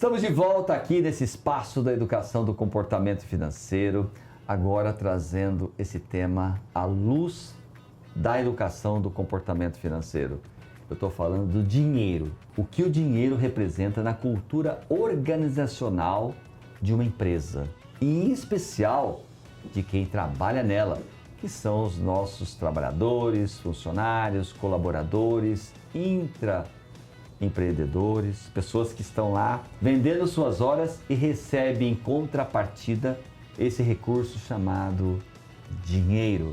Estamos de volta aqui nesse espaço da educação do comportamento financeiro, agora trazendo esse tema à luz da educação do comportamento financeiro. Eu estou falando do dinheiro, o que o dinheiro representa na cultura organizacional de uma empresa e em especial de quem trabalha nela, que são os nossos trabalhadores, funcionários, colaboradores, intraempreendedores, pessoas que estão lá vendendo suas horas e recebem em contrapartida esse recurso chamado dinheiro.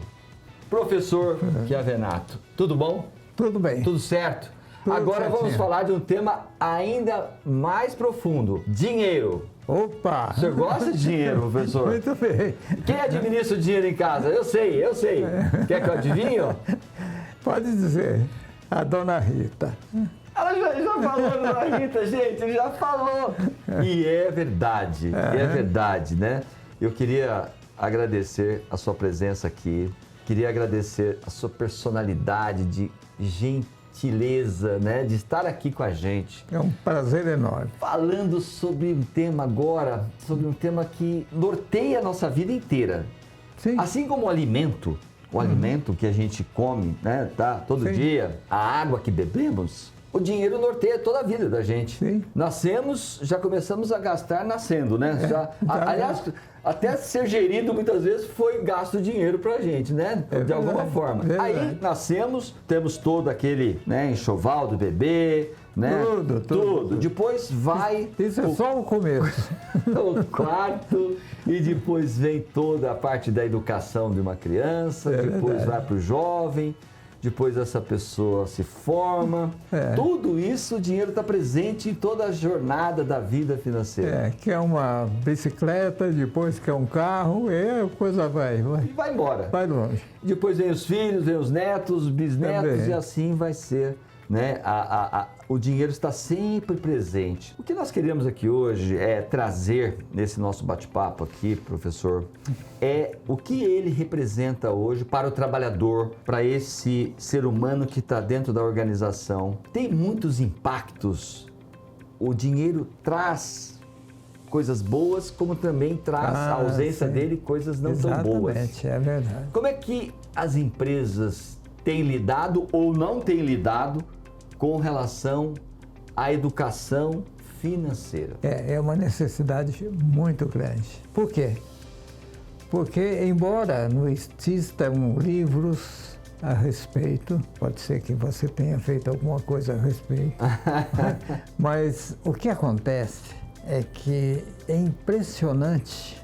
Professor Chiavenato, tudo bom? Tudo bem. Tudo certo? Tudo Agora certinho. vamos falar de um tema ainda mais profundo, dinheiro. Opa! O senhor gosta de dinheiro, professor? Muito bem. Quem administra o dinheiro em casa? Eu sei. Quer que eu adivinhe? Pode dizer, a dona Rita. Ela já falou, dona Rita, gente, já falou. E é verdade, né? Eu queria agradecer a sua presença aqui, queria agradecer a sua personalidade de gentileza, né? De estar aqui com a gente. É um prazer enorme. Falando sobre um tema agora, sobre um tema que norteia a nossa vida inteira. Sim. Assim como o alimento que a gente come, né, tá, todo Sim. dia, a água que bebemos, o dinheiro norteia toda a vida da gente. Sim. Nascemos, já começamos a gastar nascendo, né? Aliás, até ser gerido muitas vezes foi gasto dinheiro pra gente, né? De alguma forma. Aí nascemos, temos todo aquele, né, enxoval do bebê, né? Tudo. Depois vai... Isso é só o começo. o quarto, e depois vem toda a parte da educação de uma criança, depois vai para o jovem, depois essa pessoa se forma. Tudo isso, o dinheiro está presente em toda a jornada da vida financeira. Que é uma bicicleta, depois que é um carro, a coisa vai. E vai embora. Vai longe. Depois vem os filhos, vem os netos, os bisnetos, Também. e assim vai ser. Né? O dinheiro está sempre presente. O que nós queremos aqui hoje é trazer, nesse nosso bate-papo aqui, professor, é o que ele representa hoje para o trabalhador, para esse ser humano que está dentro da organização. Tem muitos impactos. O dinheiro traz coisas boas, como também traz a ausência dele coisas não tão boas. Exatamente, é verdade. Como é que as empresas têm lidado ou não têm lidado com relação à educação financeira? É uma necessidade muito grande. Por quê? Porque, embora não existam livros a respeito, pode ser que você tenha feito alguma coisa a respeito, mas o que acontece é que é impressionante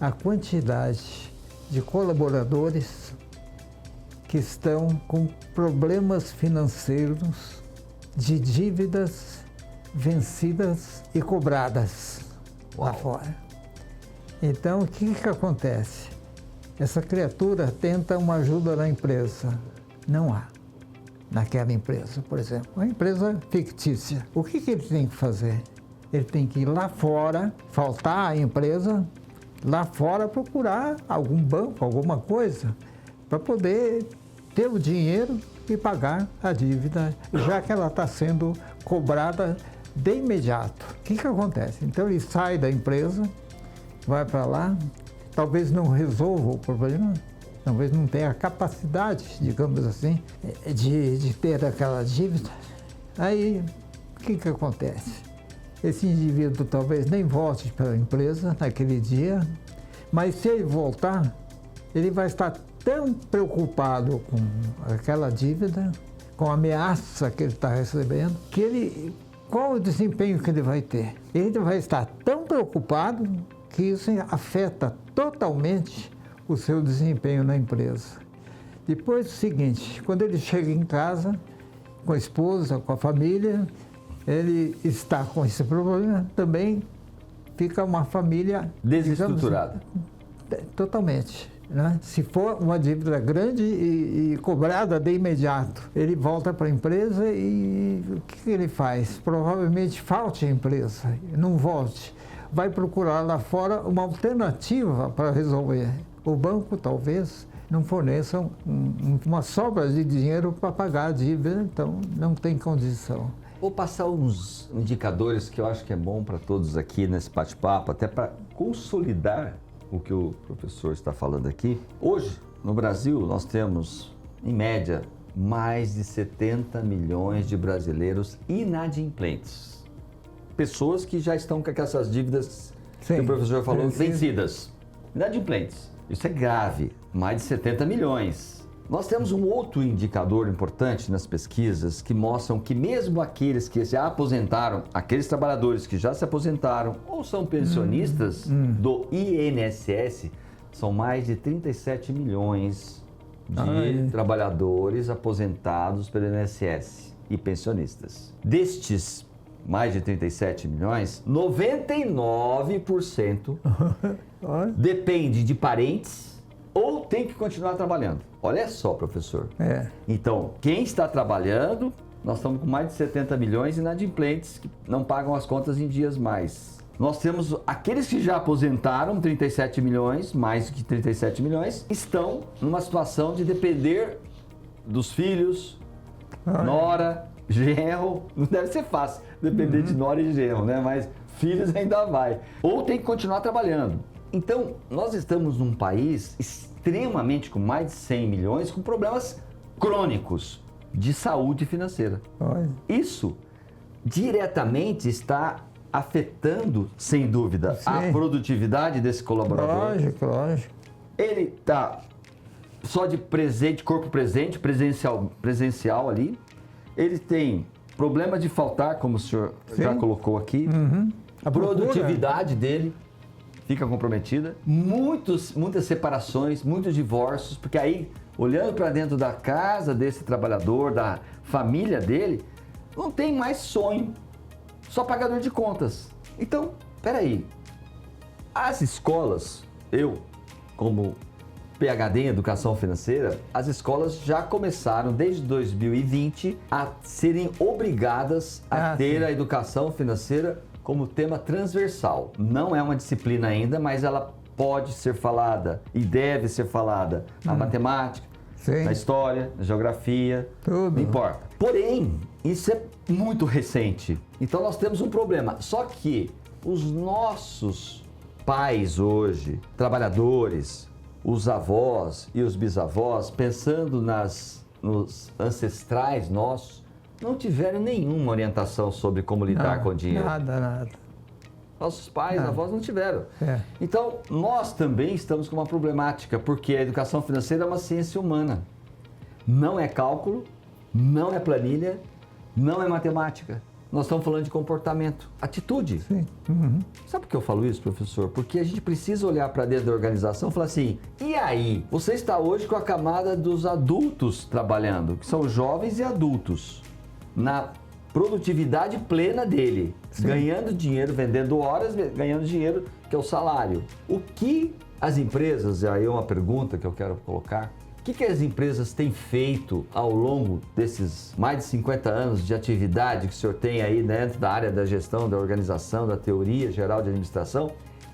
a quantidade de colaboradores que estão com problemas financeiros, de dívidas vencidas e cobradas lá fora. Então, o que acontece? Essa criatura tenta uma ajuda na empresa. Não há. Naquela empresa, por exemplo. Uma empresa fictícia. O que ele tem que fazer? Ele tem que ir lá fora, faltar à empresa, lá fora procurar algum banco, alguma coisa, para poder ter o dinheiro e pagar a dívida, já que ela está sendo cobrada de imediato. O que acontece? Então ele sai da empresa, vai para lá, talvez não resolva o problema, talvez não tenha a capacidade, digamos assim, de ter aquela dívida. Aí, o que acontece? Esse indivíduo talvez nem volte para a empresa naquele dia, mas se ele voltar, ele vai estar tão preocupado com aquela dívida, com a ameaça que ele está recebendo, que qual o desempenho que ele vai ter? Ele vai estar tão preocupado que isso afeta totalmente o seu desempenho na empresa. Depois, o seguinte, quando ele chega em casa, com a esposa, com a família, ele está com esse problema, também fica uma família desestruturada. Totalmente. Né? Se for uma dívida grande e cobrada de imediato, ele volta para a empresa e o que ele faz? Provavelmente falte a empresa, não volte. Vai procurar lá fora uma alternativa para resolver. O banco talvez não forneça uma sobra de dinheiro para pagar a dívida, então não tem condição. Vou passar uns indicadores que eu acho que é bom para todos aqui nesse bate-papo, até para consolidar o que o professor está falando aqui. Hoje, no Brasil, nós temos, em média, mais de 70 milhões de brasileiros inadimplentes. Pessoas que já estão com essas dívidas que o professor falou vencidas. Inadimplentes. Isso é grave. Mais de 70 milhões. Nós temos um outro indicador importante nas pesquisas que mostram que mesmo aqueles que se aposentaram, aqueles trabalhadores que já se aposentaram ou são pensionistas do INSS, são mais de 37 milhões de trabalhadores aposentados pelo INSS e pensionistas. Destes mais de 37 milhões, 99% depende de parentes ou tem que continuar trabalhando. Olha só, professor. Então, quem está trabalhando, nós estamos com mais de 70 milhões inadimplentes que não pagam as contas em dias mais. Nós temos aqueles que já aposentaram, 37 milhões, mais que 37 milhões, estão numa situação de depender dos filhos, nora, genro. Não deve ser fácil depender de nora e genro, né? Mas filhos ainda vai. Ou tem que continuar trabalhando. Então, nós estamos num país extremamente, com mais de 100 milhões, com problemas crônicos de saúde financeira. Isso diretamente está afetando, sem dúvida, a produtividade desse colaborador. Lógico. Ele está só de presente, corpo presente, presencial ali. Ele tem problema de faltar, como o senhor já colocou aqui. A produtividade dele fica comprometida, muitas separações, muitos divórcios, porque aí, olhando para dentro da casa desse trabalhador, da família dele, não tem mais sonho, só pagador de contas. Então, peraí, as escolas, eu, como PhD em Educação Financeira, as escolas já começaram, desde 2020, a serem obrigadas a ter a educação financeira como tema transversal. Não é uma disciplina ainda, mas ela pode ser falada e deve ser falada na matemática, na história, na geografia, não importa. Porém, isso é muito recente. Então nós temos um problema. Só que os nossos pais hoje, trabalhadores, os avós e os bisavós, pensando nos ancestrais nossos, não tiveram nenhuma orientação sobre como lidar com o dinheiro. Nada. Nossos pais, avós não tiveram. Então, nós também estamos com uma problemática, porque a educação financeira é uma ciência humana. Não é cálculo, não é planilha, não é matemática. Nós estamos falando de comportamento, atitude. Sabe por que eu falo isso, professor? Porque a gente precisa olhar para dentro da organização e falar assim, e aí? Você está hoje com a camada dos adultos trabalhando, que são jovens e adultos, na produtividade plena dele, ganhando dinheiro, vendendo horas, ganhando dinheiro, que é o salário. O que as empresas, aí é uma pergunta que eu quero colocar, o que as empresas têm feito ao longo desses mais de 50 anos de atividade que o senhor tem aí dentro da área da gestão, da organização, da teoria geral de administração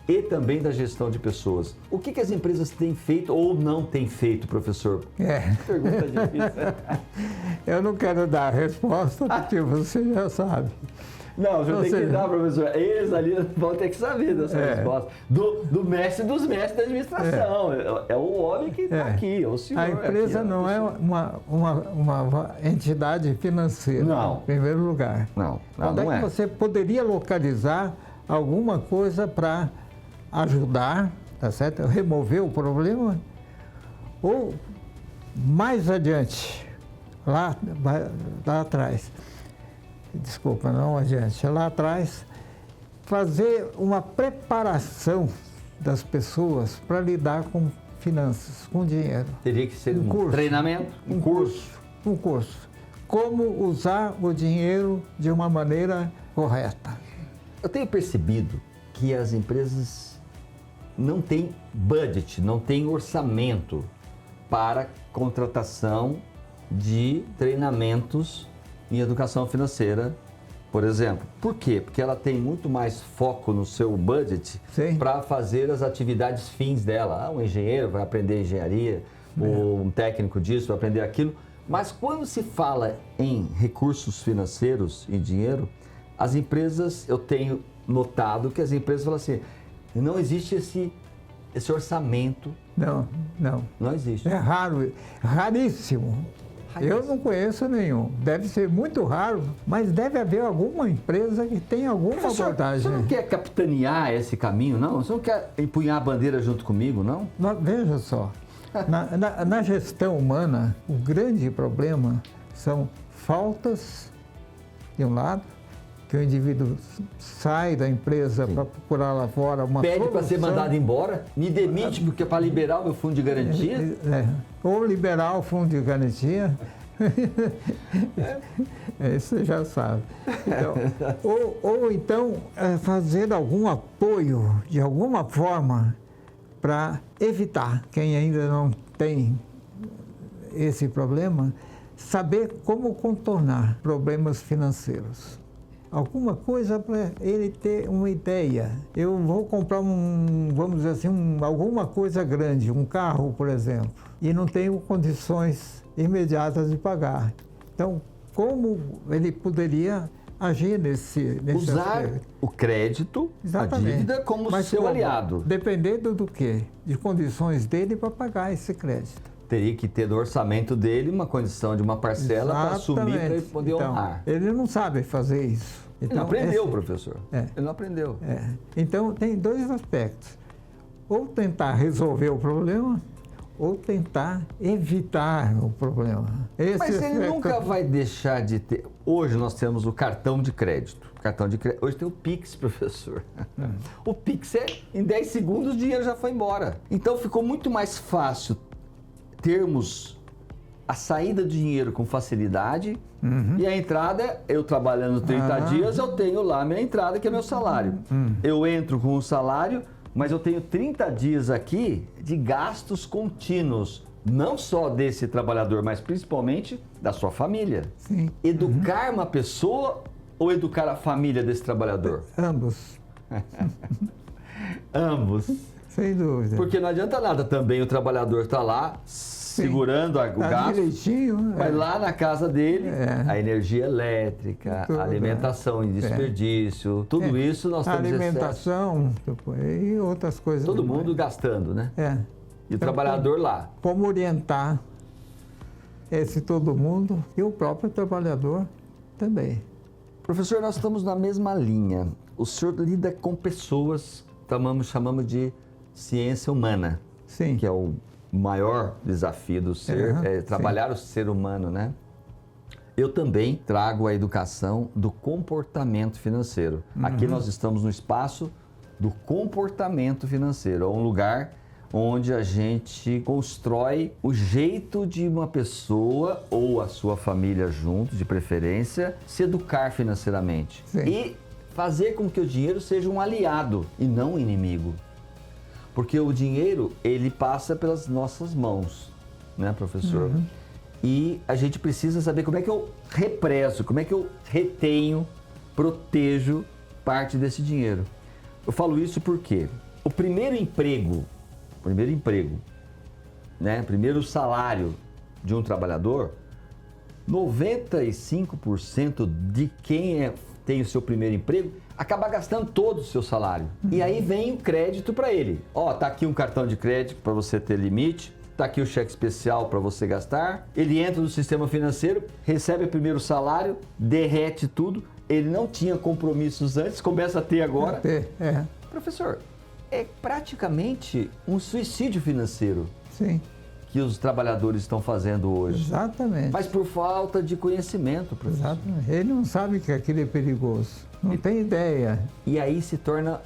e também da gestão de pessoas? O que as empresas têm feito ou não têm feito, professor? Pergunta difícil. Eu não quero dar a resposta porque você já sabe. Não, eu tenho que dar, professor. Eles ali vão ter que saber dessa resposta. Do mestre dos mestres da administração. É o homem que está aqui, é o senhor. A empresa aqui, não é uma entidade financeira, em primeiro lugar. Onde é que você poderia localizar alguma coisa para ajudar, tá certo? Remover o problema? Ou mais adiante, lá atrás, desculpa, não adiante, lá atrás, fazer uma preparação das pessoas para lidar com finanças, com dinheiro. Teria que ser um treinamento, um curso. Um curso. Como usar o dinheiro de uma maneira correta. Eu tenho percebido que as empresas não têm budget, não têm orçamento para contratação de treinamentos em educação financeira, por exemplo. Por quê? Porque ela tem muito mais foco no seu budget para fazer as atividades fins dela. Um engenheiro vai aprender engenharia, ou um técnico disso vai aprender aquilo, Mas quando se fala em recursos financeiros, em dinheiro, as empresas, eu tenho notado que as empresas falam assim, não existe esse orçamento. Não existe. É raro, raríssimo. Eu não conheço nenhum. Deve ser muito raro, mas deve haver alguma empresa que tenha alguma abordagem. Você não quer capitanear esse caminho, não? Você não quer empunhar a bandeira junto comigo, não? Veja só, na gestão humana, o grande problema são faltas, de um lado, que o indivíduo sai da empresa para procurar lá fora uma Pede solução. para ser mandado embora, me demite porque é para liberar o meu fundo de garantia. Ou liberar o fundo de garantia. Isso você já sabe. Então, ou então fazer algum apoio, de alguma forma, para evitar, quem ainda não tem esse problema, saber como contornar problemas financeiros. Alguma coisa para ele ter uma ideia. Eu vou comprar vamos dizer assim, alguma coisa grande, um carro, por exemplo, e não tenho condições imediatas de pagar. Então, como ele poderia agir nesse usar aspecto? O crédito, Exatamente. A dívida, como Mas seu aliado. Dependendo do quê? De condições dele para pagar esse crédito. Teria que ter no orçamento dele uma condição de uma parcela para assumir para ele poder honrar. Ele não sabe fazer isso. Ele não aprendeu, professor. Ele não aprendeu. Então, tem dois aspectos. Ou tentar resolver o problema, ou tentar evitar o problema. Mas ele nunca vai deixar de ter... Hoje nós temos o cartão de crédito. Hoje tem o Pix, professor. O Pix em 10 segundos o dinheiro já foi embora. Então ficou muito mais fácil termos a saída de dinheiro com facilidade e a entrada, eu trabalhando 30 dias, eu tenho lá a minha entrada, que é meu salário. Eu entro com o salário, mas eu tenho 30 dias aqui de gastos contínuos, não só desse trabalhador, mas principalmente da sua família. Sim. Educar uma pessoa ou educar a família desse trabalhador? Ambos. Ambos. Sem dúvida. Porque não adianta nada também o trabalhador estar lá segurando o gasto, direitinho, mas lá na casa dele, a energia elétrica, a alimentação em desperdício, tudo isso nós temos alimentação e outras coisas. Todo mundo gastando, né? E o trabalhador lá. Como orientar esse todo mundo e o próprio trabalhador também. Professor, nós estamos na mesma linha. O senhor lida com pessoas, chamamos de ciência humana. Sim. Que é o maior desafio do ser, trabalhar o ser humano, né? Eu também trago a educação do comportamento financeiro. Aqui nós estamos no espaço do comportamento financeiro, um lugar onde a gente constrói o jeito de uma pessoa ou a sua família junto, de preferência, se educar financeiramente. Sim. E fazer com que o dinheiro seja um aliado e não um inimigo. Porque o dinheiro, ele passa pelas nossas mãos, né, professor? E a gente precisa saber como é que eu represo, como é que eu retenho, protejo parte desse dinheiro. Eu falo isso porque o primeiro emprego, né, primeiro salário de um trabalhador, 95% de quem tem o seu primeiro emprego acaba gastando todo o seu salário. E aí vem o crédito para ele. Tá aqui um cartão de crédito para você ter limite, tá aqui o cheque especial para você gastar. Ele entra no sistema financeiro, recebe o primeiro salário, derrete tudo. Ele não tinha compromissos antes, começa a ter agora. Professor, é praticamente um suicídio financeiro. Sim. Que os trabalhadores estão fazendo hoje. Exatamente. Mas por falta de conhecimento, professor. Exatamente. Ele não sabe que aquilo é perigoso. Não tem ideia. E aí se torna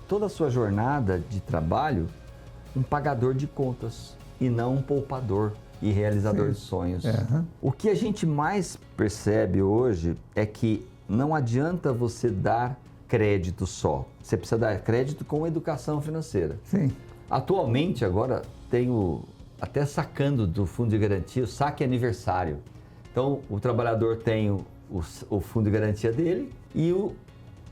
toda a sua jornada de trabalho um pagador de contas e não um poupador e realizador de sonhos. O que a gente mais percebe hoje é que não adianta você dar crédito só. Você precisa dar crédito com educação financeira. Sim. Atualmente, agora, até sacando do fundo de garantia, o saque aniversário. Então, o trabalhador tem o fundo de garantia dele e o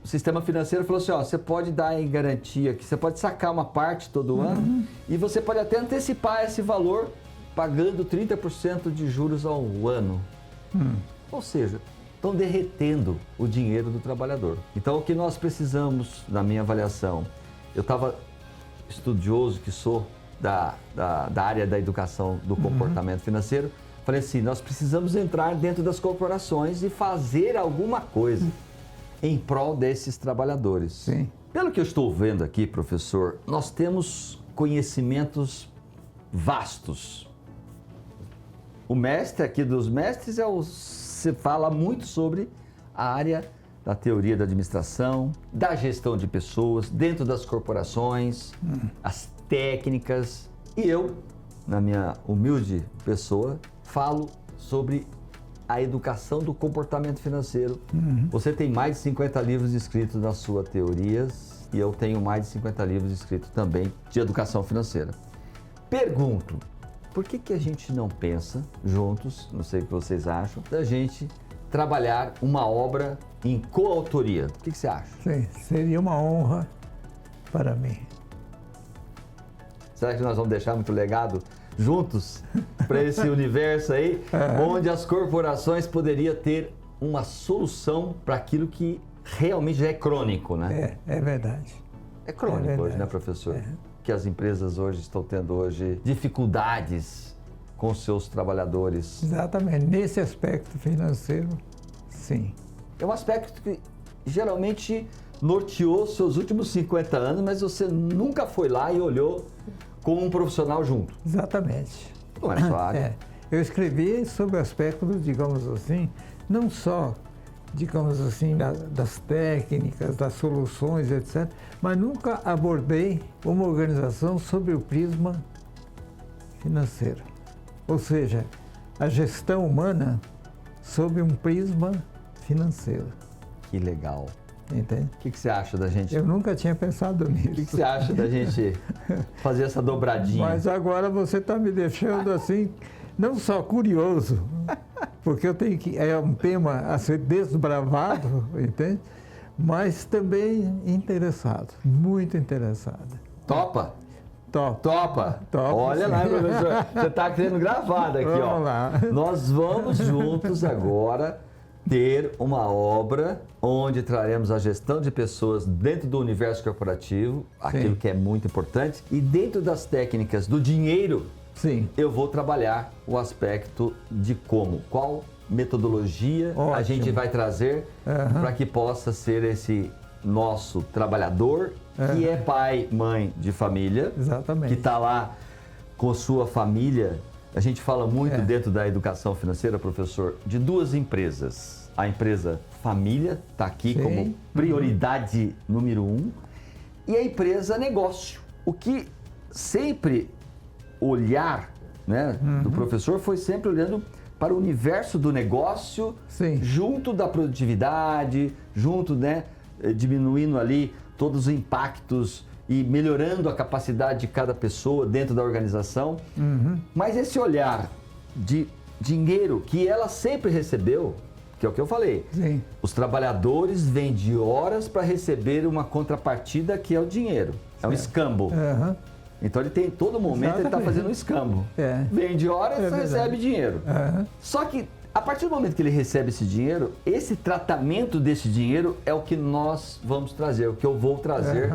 sistema financeiro falou assim, você pode dar em garantia, que você pode sacar uma parte todo ano e você pode até antecipar esse valor pagando 30% de juros ao ano. Ou seja, estão derretendo o dinheiro do trabalhador. Então, o que nós precisamos, na minha avaliação, eu estava estudioso que sou da área da educação do comportamento financeiro, falei assim, nós precisamos entrar dentro das corporações e fazer alguma coisa em prol desses trabalhadores. Sim. Pelo que eu estou vendo aqui, professor, nós temos conhecimentos vastos. O mestre aqui dos mestres você fala muito sobre a área da teoria da administração, da gestão de pessoas, dentro das corporações, as técnicas. E eu, na minha humilde pessoa, falo sobre a educação do comportamento financeiro. Você tem mais de 50 livros escritos nas suas teorias e eu tenho mais de 50 livros escritos também de educação financeira. Pergunto, por que a gente não pensa juntos, não sei o que vocês acham, da gente trabalhar uma obra em coautoria? O que você acha? Sim, seria uma honra para mim. Será que nós vamos deixar muito legado juntos para esse universo aí, onde as corporações poderiam ter uma solução para aquilo que realmente já é crônico, né? É verdade. É crônico verdade. hoje, né, professor? Que as empresas hoje estão tendo hoje dificuldades com seus trabalhadores. Exatamente. Nesse aspecto financeiro, sim. É um aspecto que geralmente norteou seus últimos 50 anos, mas você nunca foi lá e olhou com um profissional junto. Exatamente. Não é sua área. Eu escrevi sobre aspectos, digamos assim, não só, digamos assim, das técnicas, das soluções, etc., mas nunca abordei uma organização sobre o prisma financeiro. Ou seja, a gestão humana sob um prisma financeiro. Que legal. Entende? O que você acha da gente? Eu nunca tinha pensado nisso. O que você acha da gente fazer essa dobradinha? Mas agora você está me deixando assim, não só curioso, porque eu tenho que é um tema a ser desbravado, entende? Mas também interessado, muito interessado. Topa? Topa. Olha lá, professor, você está querendo gravado aqui, Vamos ó. lá. Nós vamos juntos agora ter uma obra onde traremos a gestão de pessoas dentro do universo corporativo, aquilo que é muito importante, e dentro das técnicas do dinheiro, sim, eu vou trabalhar o aspecto de qual metodologia a gente vai trazer para que possa ser esse nosso trabalhador, que é pai, mãe de família, exatamente, que está lá com sua família. A gente fala muito dentro da educação financeira, professor, de duas empresas. A empresa família está aqui como prioridade número 1 e a empresa negócio. O que sempre olhar, né, do professor foi sempre olhando para o universo do negócio, junto da produtividade, junto, né, diminuindo ali todos os impactos e melhorando a capacidade de cada pessoa dentro da organização. Mas esse olhar de dinheiro que ela sempre recebeu, que é o que eu falei, os trabalhadores vêm de horas para receber uma contrapartida que é o dinheiro, é um escambo. Então ele tem, todo momento ele está fazendo um escambo. Vende horas, recebe dinheiro. Só que a partir do momento que ele recebe esse dinheiro, esse tratamento desse dinheiro é o que nós vamos trazer, o que eu vou trazer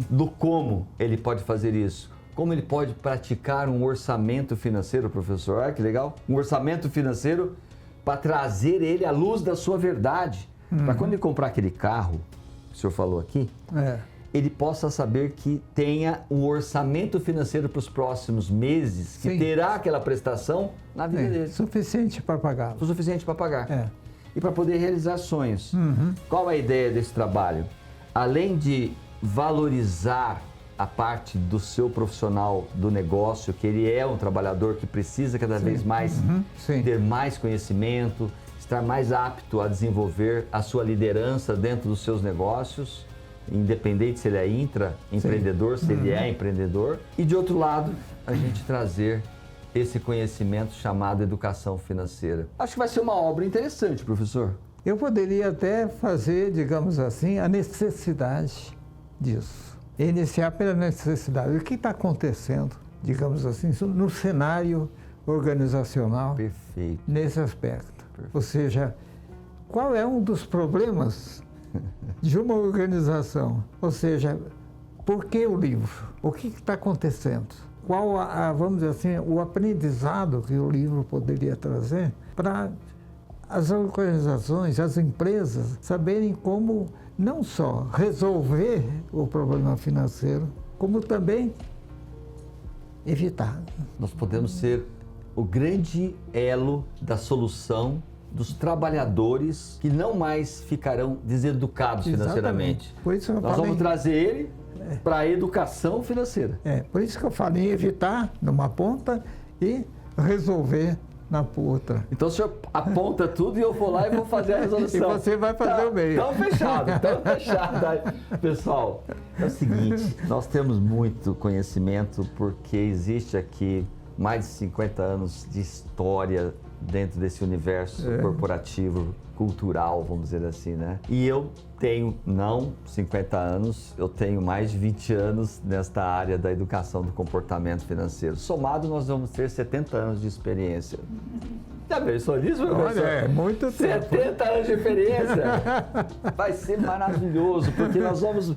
do como ele pode fazer isso. Como ele pode praticar um orçamento financeiro, professor? Olha que legal. Um orçamento financeiro para trazer ele à luz da sua verdade. Para quando ele comprar aquele carro, que o senhor falou aqui, ele possa saber que tenha um orçamento financeiro para os próximos meses, que terá aquela prestação na vida dele. Suficiente para pagar. O suficiente para pagar. E para poder realizar sonhos. Qual é a ideia desse trabalho? Além de valorizar a parte do seu profissional do negócio, que ele é um trabalhador que precisa cada vez mais ter mais conhecimento, estar mais apto a desenvolver a sua liderança dentro dos seus negócios, independente se ele é intraempreendedor, se ele é empreendedor. E de outro lado, a gente trazer esse conhecimento chamado educação financeira. Acho que vai ser uma obra interessante, professor. Eu poderia até fazer, digamos assim, a necessidade disso. Iniciar pela necessidade. O que está acontecendo, digamos assim, no cenário organizacional. Perfeito. Nesse aspecto. Ou seja, qual é um dos problemas de uma organização? Ou seja, por que o livro? O que está acontecendo? Qual, vamos dizer assim, o aprendizado que o livro poderia trazer para as organizações, as empresas, saberem como não só resolver o problema financeiro, como também evitar. Nós podemos ser o grande elo da solução dos trabalhadores que não mais ficarão deseducados financeiramente. Por isso Nós vamos trazer ele para a educação financeira. Por isso que eu falei em evitar numa ponta e resolver na outra. Então o senhor aponta tudo e eu vou lá e vou fazer a resolução. E você vai fazer o meio. Então fechado, então fechado. Pessoal, é o seguinte, nós temos muito conhecimento porque existe aqui mais de 50 anos de história dentro desse universo corporativo, cultural, vamos dizer assim, né? E eu tenho, não 50 anos, eu tenho mais de 20 anos nesta área da educação do comportamento financeiro. Somado, nós vamos ter 70 anos de experiência. Já pensou nisso, meu professor? Olha, muito tempo. 70 anos de experiência. Vai ser maravilhoso, porque nós vamos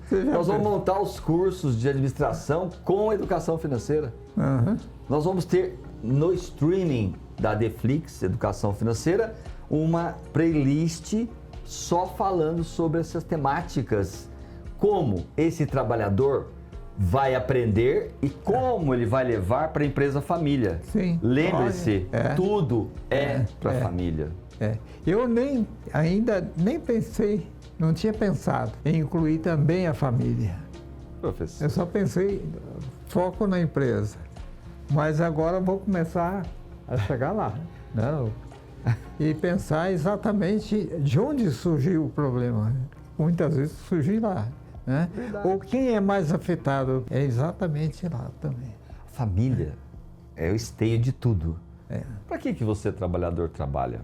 montar os cursos de administração com educação financeira. Uhum. Nós vamos ter no streaming da Deflix, Educação Financeira, uma playlist só falando sobre essas temáticas. Como esse trabalhador vai aprender e como ele vai levar para a empresa família. Sim. Lembre-se, tudo é para a família. Eu ainda nem pensei, não tinha pensado em incluir também a família. Professor. Eu só pensei, foco na empresa. Mas agora vou começar a chegar lá. Não. E pensar exatamente de onde surgiu o problema. Muitas vezes surgiu lá. Né? Ou quem é mais afetado é exatamente lá também. A família é o esteio de tudo. Para que você, trabalhador, trabalha?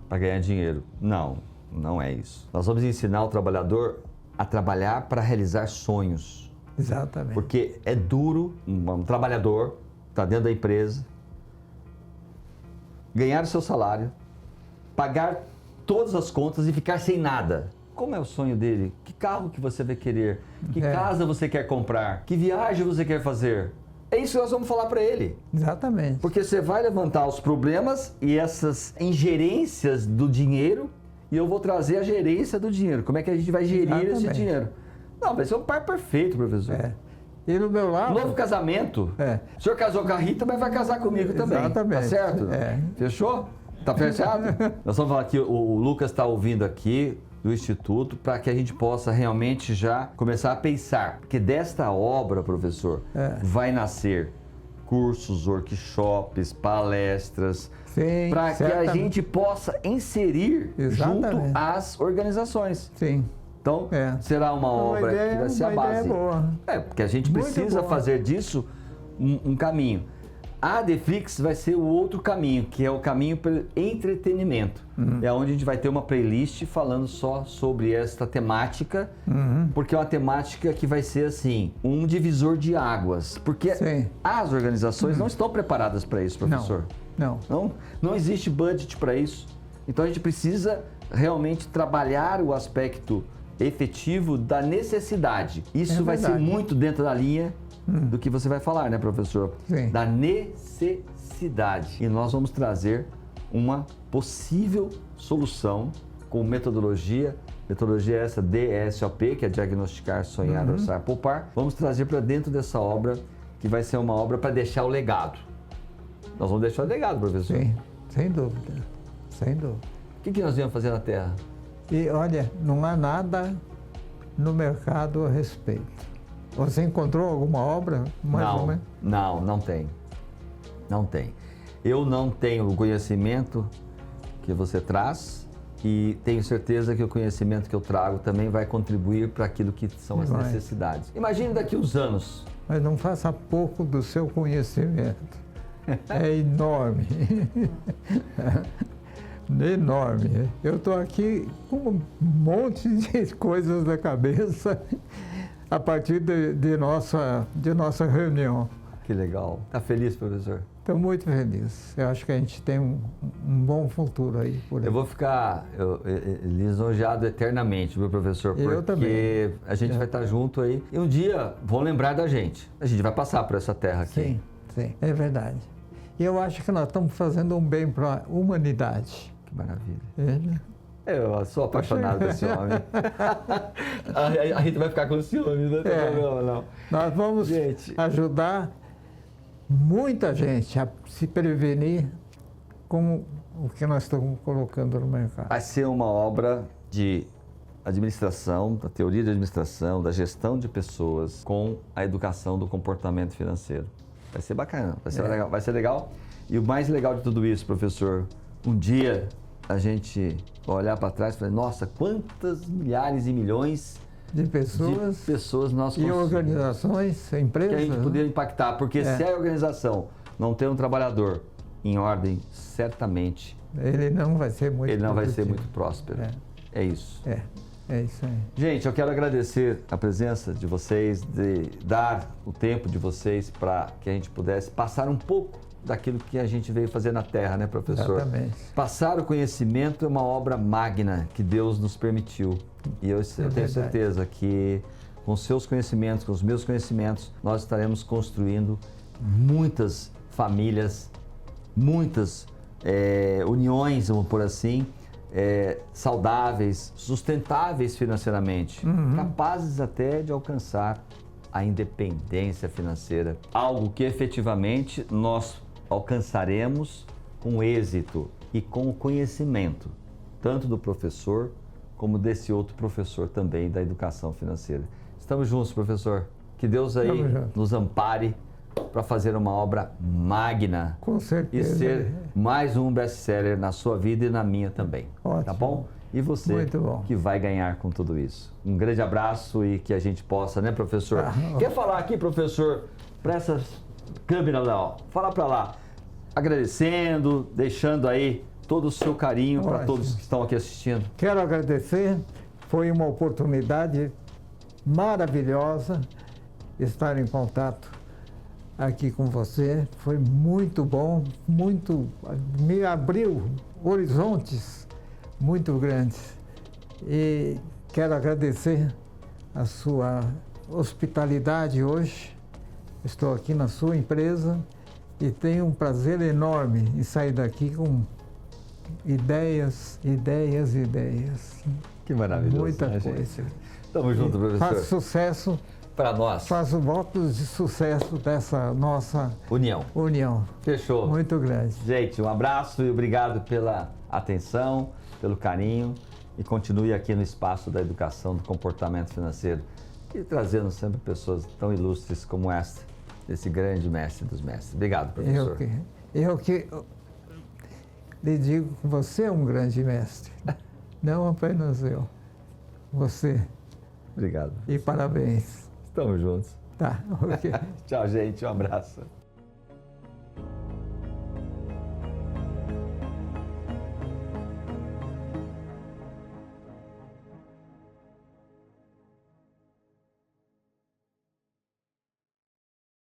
Para ganhar dinheiro. Não, não é isso. Nós vamos ensinar o trabalhador a trabalhar para realizar sonhos. Exatamente. Porque é duro um trabalhador está dentro da empresa, ganhar o seu salário, pagar todas as contas e ficar sem nada. Como é o sonho dele? Que carro que você vai querer? Que casa você quer comprar? Que viagem você quer fazer? É isso que nós vamos falar para ele. Exatamente. Porque você vai levantar os problemas e essas ingerências do dinheiro e eu vou trazer a gerência do dinheiro. Como é que a gente vai gerir esse dinheiro? Não, vai ser um par perfeito, professor. E no meu lado... Novo casamento. O senhor casou com a Rita, mas vai casar comigo também. Exatamente. Tá certo? Fechou? Tá fechado? Nós vamos falar aqui, o Lucas está ouvindo aqui do Instituto, para que a gente possa realmente já começar a pensar. Porque desta obra, professor, vai nascer cursos, workshops, palestras, para que a gente possa inserir junto às organizações. Sim. Então, será uma obra que vai ser a base. Boa. Porque a gente precisa fazer disso um caminho. A Deflix vai ser o outro caminho, que é o caminho para entretenimento. É onde a gente vai ter uma playlist falando só sobre esta temática, porque é uma temática que vai ser assim, um divisor de águas. Porque as organizações não estão preparadas para isso, professor. Não existe budget para isso. Então a gente precisa realmente trabalhar o aspecto efetivo da necessidade. Isso vai ser muito dentro da linha do que você vai falar, né, professor? Sim. Da necessidade. E nós vamos trazer uma possível solução com metodologia essa DSOP, que é Diagnosticar, Sonhar, Orçar, Poupar. Vamos trazer para dentro dessa obra, que vai ser uma obra para deixar o legado. Nós vamos deixar o legado, professor. Sim, sem dúvida. Sem dúvida. O que nós viemos fazer na Terra? E olha, não há nada no mercado a respeito. Você encontrou alguma obra? Não tem. Não tem. Eu não tenho o conhecimento que você traz e tenho certeza que o conhecimento que eu trago também vai contribuir para aquilo que são as necessidades. Imagine daqui uns anos. Mas não faça pouco do seu conhecimento. É enorme. Enorme. Eu estou aqui com um monte de coisas na cabeça a partir de nossa reunião. Que legal. Tá feliz, professor? Estou muito feliz. Eu acho que a gente tem um bom futuro aí por aí. Eu vou ficar lisonjeado eternamente, meu professor, porque Eu também. a gente vai estar junto aí. E um dia vão lembrar da gente. A gente vai passar por essa terra aqui. Sim, sim, é verdade. E eu acho que nós estamos fazendo um bem para a humanidade. Que maravilha. Né? Eu sou apaixonado por esse homem. A gente vai ficar com ciúme, não tem problema, não. Nós vamos ajudar muita gente a se prevenir com o que nós estamos colocando no mercado. Vai ser uma obra de administração, da teoria de administração, da gestão de pessoas com a educação do comportamento financeiro. Vai ser bacana, vai ser legal. Vai ser legal. E o mais legal de tudo isso, professor, um dia a gente olhar para trás e falar, nossa, quantas milhares e milhões de pessoas nós e organizações, empresas. Que a gente poderia impactar, porque se a organização não tem um trabalhador em ordem, certamente ele não vai ser muito próspero. É isso. É isso aí. Gente, eu quero agradecer a presença de vocês, de dar o tempo de vocês para que a gente pudesse passar um pouco daquilo que a gente veio fazer na Terra, né, professor? Exatamente. Passar o conhecimento é uma obra magna que Deus nos permitiu. E eu tenho certeza que com os seus conhecimentos, com os meus conhecimentos, nós estaremos construindo muitas famílias, muitas uniões, vamos por assim, saudáveis, sustentáveis financeiramente, capazes até de alcançar a independência financeira. Algo que efetivamente nós alcançaremos com êxito e com o conhecimento, tanto do professor como desse outro professor também da educação financeira. Estamos juntos, professor. Que Deus aí nos ampare para fazer uma obra magna. Com certeza. E ser mais um best-seller na sua vida e na minha também. Ótimo. Tá bom? E você que vai ganhar com tudo isso. Um grande abraço e que a gente possa, né, professor? Quer falar aqui, professor, para essas câmeras lá, ó. Fala para lá. Agradecendo, deixando aí todo o seu carinho para todos que estão aqui assistindo. Quero agradecer. Foi uma oportunidade maravilhosa estar em contato aqui com você. Foi muito bom, me abriu horizontes muito grandes. E quero agradecer a sua hospitalidade hoje. Estou aqui na sua empresa e tenho um prazer enorme em sair daqui com ideias. Que maravilhoso. Muita coisa. Gente. Tamo junto, professor. Faço sucesso para nós. Faço votos de sucesso dessa nossa união. Fechou. Muito grande. Gente, um abraço e obrigado pela atenção, pelo carinho e continue aqui no espaço da educação do comportamento financeiro e trazendo sempre pessoas tão ilustres como esta, esse grande mestre dos mestres. Obrigado, professor. Eu que lhe digo que você é um grande mestre, não apenas eu. Você. Obrigado. E parabéns. Estamos juntos. Tá, ok. Tchau, gente. Um abraço.